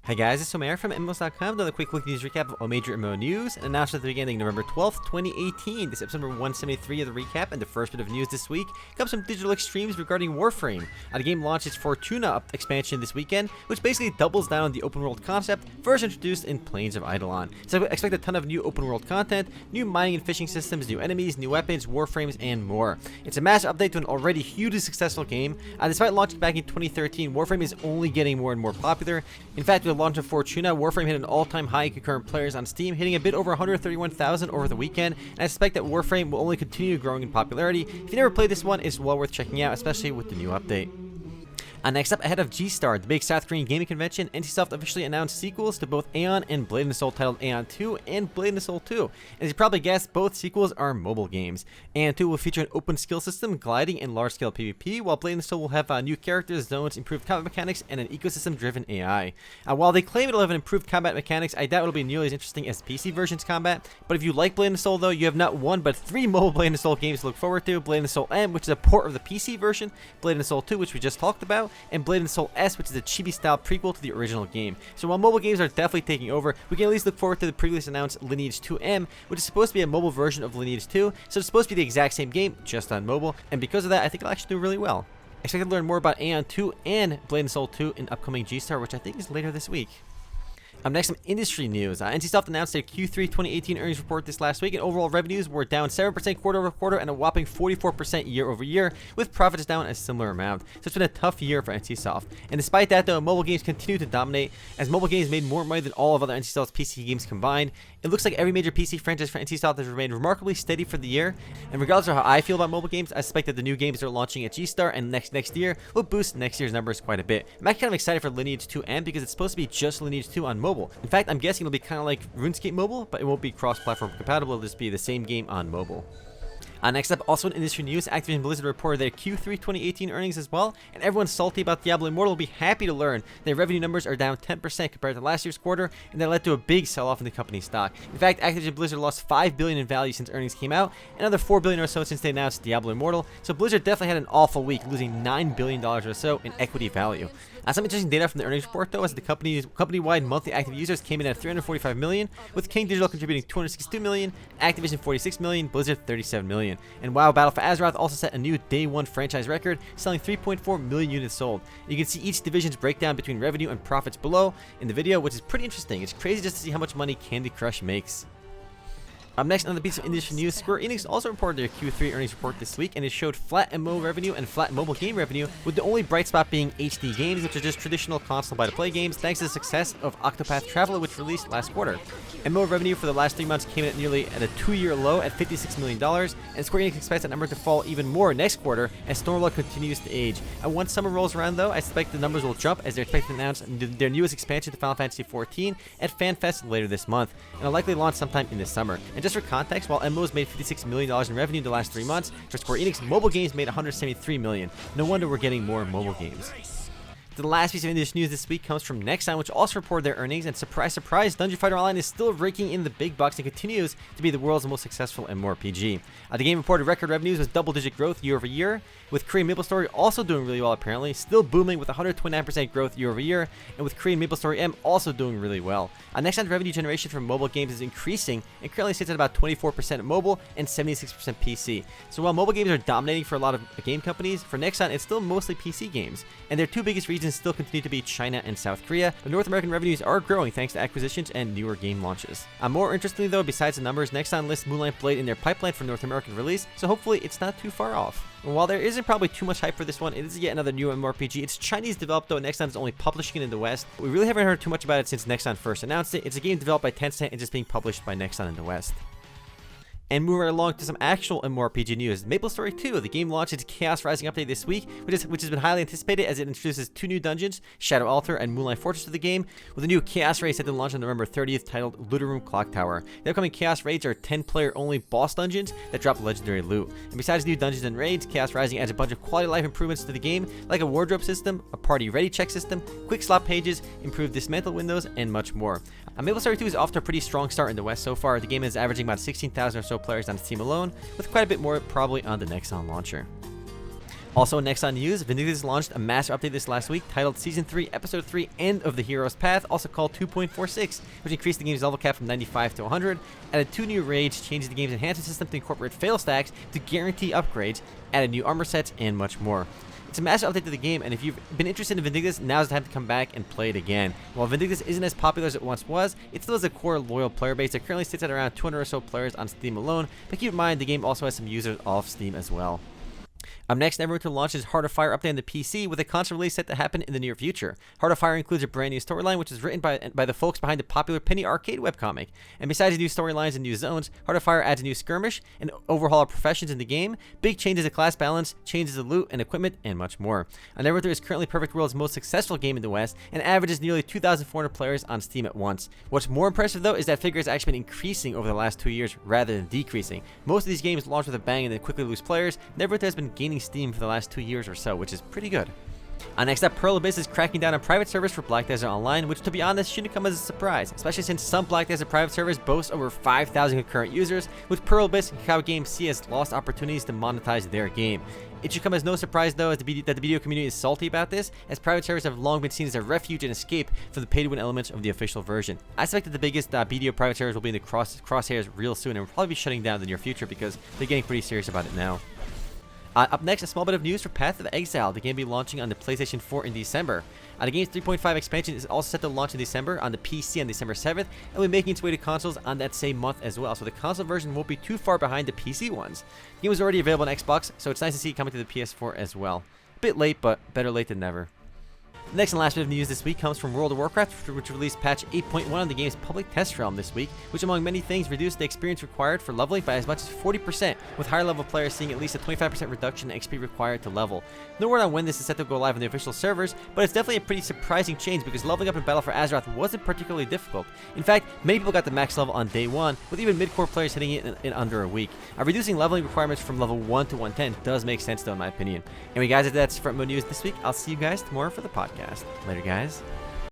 Hi guys, it's Omer from MMOs.com, another quick weekly news recap of all major MMO news, and announced at the beginning November 12th, 2018. This is episode number 173 of the recap, and the first bit of news this week comes from Digital Extremes regarding Warframe. The game launched its Fortuna expansion this weekend, which basically doubles down on the open world concept first introduced in Plains of Eidolon. So expect a ton of new open world content, new mining and fishing systems, new enemies, new weapons, warframes, and more. It's a massive update to an already hugely successful game. Despite launching back in 2013, Warframe is only getting more and more popular. In fact, with the launch of Fortuna, Warframe hit an all-time high in concurrent players on Steam, hitting a bit over 131,000 over the weekend, and I suspect that Warframe will only continue growing in popularity. If you never played this one, it's well worth checking out, especially with the new update. Next up, ahead of G-Star, the big South Korean gaming convention, NCSoft officially announced sequels to both Aion and Blade & Soul titled Aion 2 and Blade & Soul 2. As you probably guessed, both sequels are mobile games. Aion 2 will feature an open skill system, gliding, and large-scale PvP, while Blade & Soul will have new characters, zones, improved combat mechanics, and an ecosystem-driven AI. While they claim it'll have an improved combat mechanics, I doubt it'll be nearly as interesting as PC version's combat. But if you like Blade & Soul, though, you have not one but three mobile Blade & Soul games to look forward to: Blade & Soul M, which is a port of the PC version, Blade & Soul 2, which we just talked about, and Blade & Soul S, which is a chibi-style prequel to the original game. So while mobile games are definitely taking over, we can at least look forward to the previously announced Lineage 2M, which is supposed to be a mobile version of Lineage 2, so it's supposed to be the exact same game, just on mobile, and because of that, I think it'll actually do really well. Expect to learn more about Aion 2 and Blade & Soul 2 in upcoming G-Star, which I think is later this week. Next, some industry news. NCSoft announced their Q3 2018 earnings report this last week, and overall revenues were down 7% quarter over quarter and a whopping 44% year over year, with profits down a similar amount. So it's been a tough year for NCSoft. And despite that, though, mobile games continue to dominate, as mobile games made more money than all of other NCSoft's PC games combined. It looks like every major PC franchise for NCSoft has remained remarkably steady for the year. And regardless of how I feel about mobile games, I suspect that the new games that are launching at G-Star and next year will boost next year's numbers quite a bit. I'm actually kind of excited for Lineage 2M because it's supposed to be just Lineage 2 on mobile. In fact, I'm guessing it'll be kind of like RuneScape Mobile, but it won't be cross-platform compatible. It'll just be the same game on mobile. Next up, also in industry news, Activision Blizzard reported their Q3 2018 earnings as well, and everyone salty about Diablo Immortal will be happy to learn their revenue numbers are down 10% compared to last year's quarter, and that led to a big sell-off in the company's stock. In fact, Activision Blizzard lost $5 billion in value since earnings came out, and another $4 billion or so since they announced Diablo Immortal, so Blizzard definitely had an awful week, losing $9 billion or so in equity value. Some interesting data from the earnings report, though, is the company-wide monthly active users came in at 345 million, with King Digital contributing 262 million, Activision 46 million, Blizzard 37 million. And WoW Battle for Azeroth also set a new day one franchise record, selling 3.4 million units sold. You can see each division's breakdown between revenue and profits below in the video, which is pretty interesting. It's crazy just to see how much money Candy Crush makes. Next on the piece of industry news, Square Enix also reported their Q3 earnings report this week, and it showed flat MMO revenue and flat mobile game revenue, with the only bright spot being HD games, which are just traditional console buy-to-play games, thanks to the success of Octopath Traveler, which released last quarter. MMO revenue for the last 3 months came in nearly at a 2-year low at $56 million, and Square Enix expects that number to fall even more next quarter as Stormlord continues to age. And once summer rolls around, though, I suspect the numbers will jump as they're expected to announce their newest expansion to Final Fantasy XIV at FanFest later this month, and will likely launch sometime in the summer. And just for context, while MMOs made $56 million in revenue the last 3 months, for Square Enix, mobile games made $173 million. No wonder we're getting more mobile games. The last piece of industry news this week comes from Nexon, which also reported their earnings, and surprise, surprise, Dungeon Fighter Online is still raking in the big bucks and continues to be the world's most successful MMORPG. The game reported record revenues with double-digit growth year over year, with Korean MapleStory also doing really well apparently, still booming with 129% growth year over year, and with Korean MapleStory M also doing really well. Nexon's revenue generation from mobile games is increasing and currently sits at about 24% mobile and 76% PC. So while mobile games are dominating for a lot of game companies, for Nexon it's still mostly PC games, and their two biggest regions still continue to be China and South Korea. The North American revenues are growing thanks to acquisitions and newer game launches. More interestingly though, besides the numbers, Nexon lists Moonlight Blade in their pipeline for North American release, so hopefully it's not too far off. And while there isn't probably too much hype for this one, it is yet another new MMORPG. It's Chinese developed though, Nexon is only publishing it in the West. We really haven't heard too much about it since Nexon first announced it. It's a game developed by Tencent and just being published by Nexon in the West. And moving right along to some actual MMORPG news. MapleStory 2, the game launched its Chaos Rising update this week, which has been highly anticipated as it introduces 2 new dungeons, Shadow Altar and Moonlight Fortress to the game, with a new Chaos Raid set to launch on November 30th titled Looter Room Clock Tower. The upcoming Chaos Raids are 10-player only boss dungeons that drop legendary loot. And besides new dungeons and raids, Chaos Rising adds a bunch of quality of life improvements to the game, like a wardrobe system, a party ready check system, quick slot pages, improved dismantle windows, and much more. MapleStory 2 is off to a pretty strong start in the West so far. The game is averaging about 16,000 or so players on Steam alone, with quite a bit more probably on the Nexon launcher. Also in Nexon News, Vindictus launched a massive update this last week titled Season 3, Episode 3, End of the Hero's Path, also called 2.46, which increased the game's level cap from 95 to 100, added 2 new raids, changed the game's enhancement system to incorporate fail stacks to guarantee upgrades, added new armor sets, and much more. It's a massive update to the game, and if you've been interested in Vindictus, now's the time to come back and play it again. While Vindictus isn't as popular as it once was, it still has a core loyal player base that currently sits at around 200 or so players on Steam alone, but keep in mind the game also has some users off Steam as well. Up next, Neverwinter launches Heart of Fire update on the PC with a console release set to happen in the near future. Heart of Fire includes a brand new storyline, which is written by the folks behind the popular Penny Arcade webcomic. And besides the new storylines and new zones, Heart of Fire adds a new skirmish, an overhaul of professions in the game, big changes to class balance, changes to loot and equipment, and much more. Neverwinter is currently Perfect World's most successful game in the West and averages nearly 2,400 players on Steam at once. What's more impressive though is that figure has actually been increasing over the last 2 years rather than decreasing. Most of these games launch with a bang and then quickly lose players. Neverwinter has been gaining steam for the last 2 years or so, which is pretty good. Next up, Pearl Abyss is cracking down on private servers for Black Desert Online, which to be honest shouldn't come as a surprise, especially since some Black Desert private servers boast over 5,000 concurrent users, which Pearl Abyss and Kakao Games see as lost opportunities to monetize their game. It should come as no surprise though that the video community is salty about this, as private servers have long been seen as a refuge and escape from the pay-to-win elements of the official version. I suspect that the biggest BDO private servers will be in the crosshairs real soon and will probably be shutting down in the near future because they're getting pretty serious about it now. Up next, a small bit of news for Path of Exile. The game will be launching on the PlayStation 4 in December. The game's 3.5 expansion is also set to launch in December on the PC on December 7th, and will be making its way to consoles on that same month as well, so the console version won't be too far behind the PC ones. The game was already available on Xbox, so it's nice to see it coming to the PS4 as well. A bit late, but better late than never. The next and last bit of news this week comes from World of Warcraft, which released patch 8.1 on the game's public test realm this week, which among many things reduced the experience required for leveling by as much as 40%, with higher level players seeing at least a 25% reduction in XP required to level. No word on when this is set to go live on the official servers, but it's definitely a pretty surprising change because leveling up in Battle for Azeroth wasn't particularly difficult. In fact, many people got the max level on day 1, with even mid-core players hitting it in under a week. Reducing leveling requirements from level 1 to 110 does make sense though in my opinion. Anyway guys, that's for MMO News this week. I'll see you guys tomorrow for the podcast. Later guys.